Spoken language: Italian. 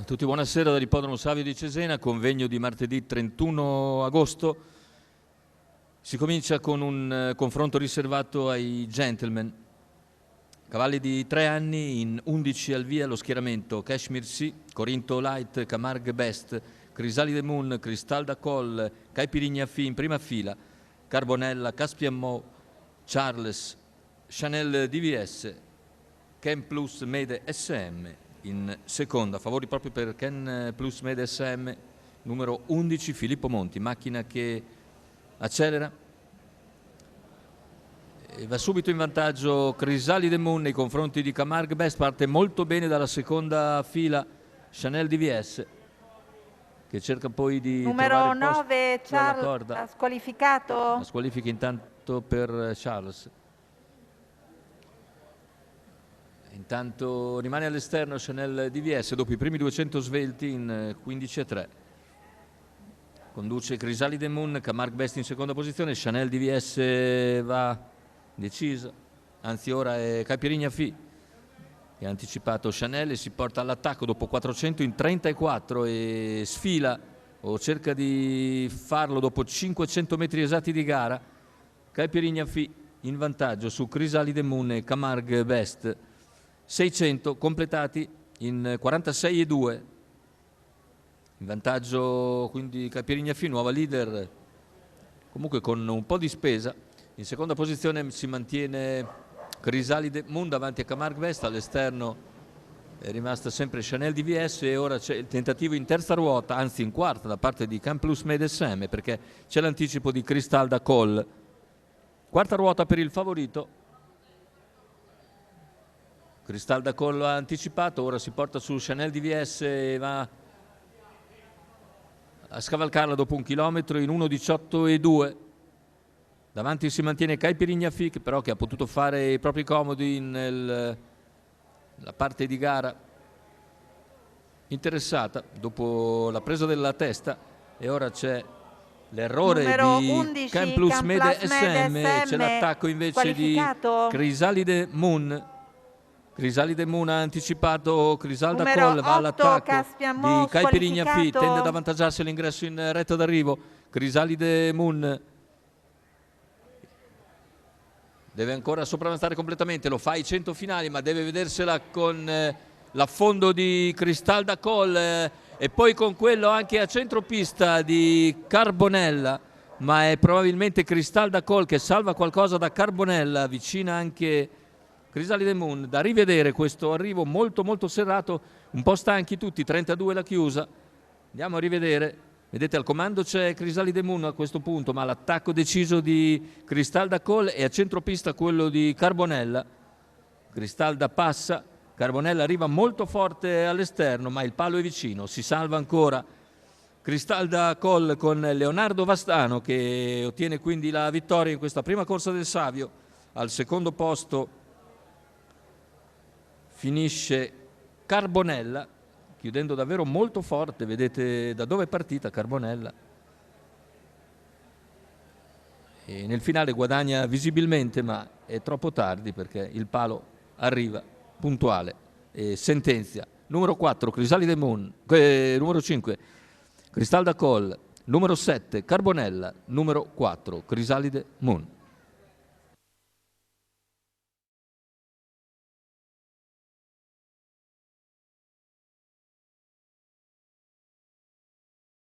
A tutti buonasera dall'Ippodromo Savio di Cesena, convegno di martedì 31 agosto. Si comincia con un confronto riservato ai gentleman. Cavalli di 3 anni in 11 al via, lo schieramento Kashmir Sea, Corinto Light, Camargue Best, Chrysalide Moon, Cristal da Col, Caipirinha Fi in prima fila, Carbonella, Caspian Mo, Charles, Chanel DVS, Ken Plus Mede SM in seconda, favori proprio per Ken Plus Mede SM, numero 11 Filippo Monti, macchina che accelera e va subito in vantaggio Chrysalide Moon nei confronti di Camargue Best, parte molto bene dalla seconda fila Chanel DVS che cerca poi di numero trovare 9 Charles ha squalificato. La squalifica intanto per Charles. Intanto rimane all'esterno Chanel DVS dopo i primi 200 svelti in 15:3. Conduce Chrysalide Moon, Camargue Best in seconda posizione, Chanel DVS va decisa, anzi ora è Caipirinha Fi che ha anticipato Chanel e si porta all'attacco dopo 400 in 34 e sfila o cerca di farlo dopo 500 metri esatti di gara. Caipirinha Fi in vantaggio su Chrysalide Moon e Camargue Best. 600 completati in 46,2. In vantaggio quindi Caipirinha Fi, nuova leader, comunque con un po' di spesa. In seconda posizione si mantiene Chrysalide Moon davanti a Camargue Best, all'esterno è rimasta sempre Chanel DVS e ora c'è il tentativo in terza ruota, anzi in quarta da parte di Ken Plus Mede SM perché c'è l'anticipo di Cristal da Col. Quarta ruota per il favorito. Cristal da Collo ha anticipato, ora si porta su Chanel DVS e va a scavalcarla dopo 1 chilometro in 1:18,2. Davanti si mantiene Caipirinha Fi che però ha potuto fare i propri comodi nella parte di gara interessata dopo la presa della testa e ora c'è l'errore di 11, Ken Plus Mede SM, c'è l'attacco invece di Chrysalide Moon. Chrysalide Moon ha anticipato, Cristal da Col va all'attacco di Caipirinha Fi, tende ad avvantaggiarsi all'ingresso in retta d'arrivo. Chrysalide Moon deve ancora sopravanzare completamente, lo fa ai 100 finali ma deve vedersela con l'affondo di Cristal da Col e poi con quello anche a centropista di Carbonella, ma è probabilmente Cristal da Col che salva qualcosa da Carbonella, vicina anche Chrysalide Moon. Da rivedere questo arrivo molto molto serrato, un po' stanchi tutti, 32 la chiusa. Andiamo a rivedere, vedete al comando c'è Chrysalide Moon a questo punto, ma l'attacco deciso di Cristal da Col e a centropista quello di Carbonella. Cristal da passa, Carbonella arriva molto forte all'esterno ma il palo è vicino, si salva ancora Cristal da Col con Leonardo Vastano che ottiene quindi la vittoria in questa prima corsa del Savio. Al secondo posto finisce Carbonella, chiudendo davvero molto forte, vedete da dove è partita Carbonella. E nel finale guadagna visibilmente, ma è troppo tardi perché il palo arriva puntuale e sentenzia. Numero 4 Chrysalide Moon, numero 5 Cristal da Col, numero 7 Carbonella, numero 4 Chrysalide Moon.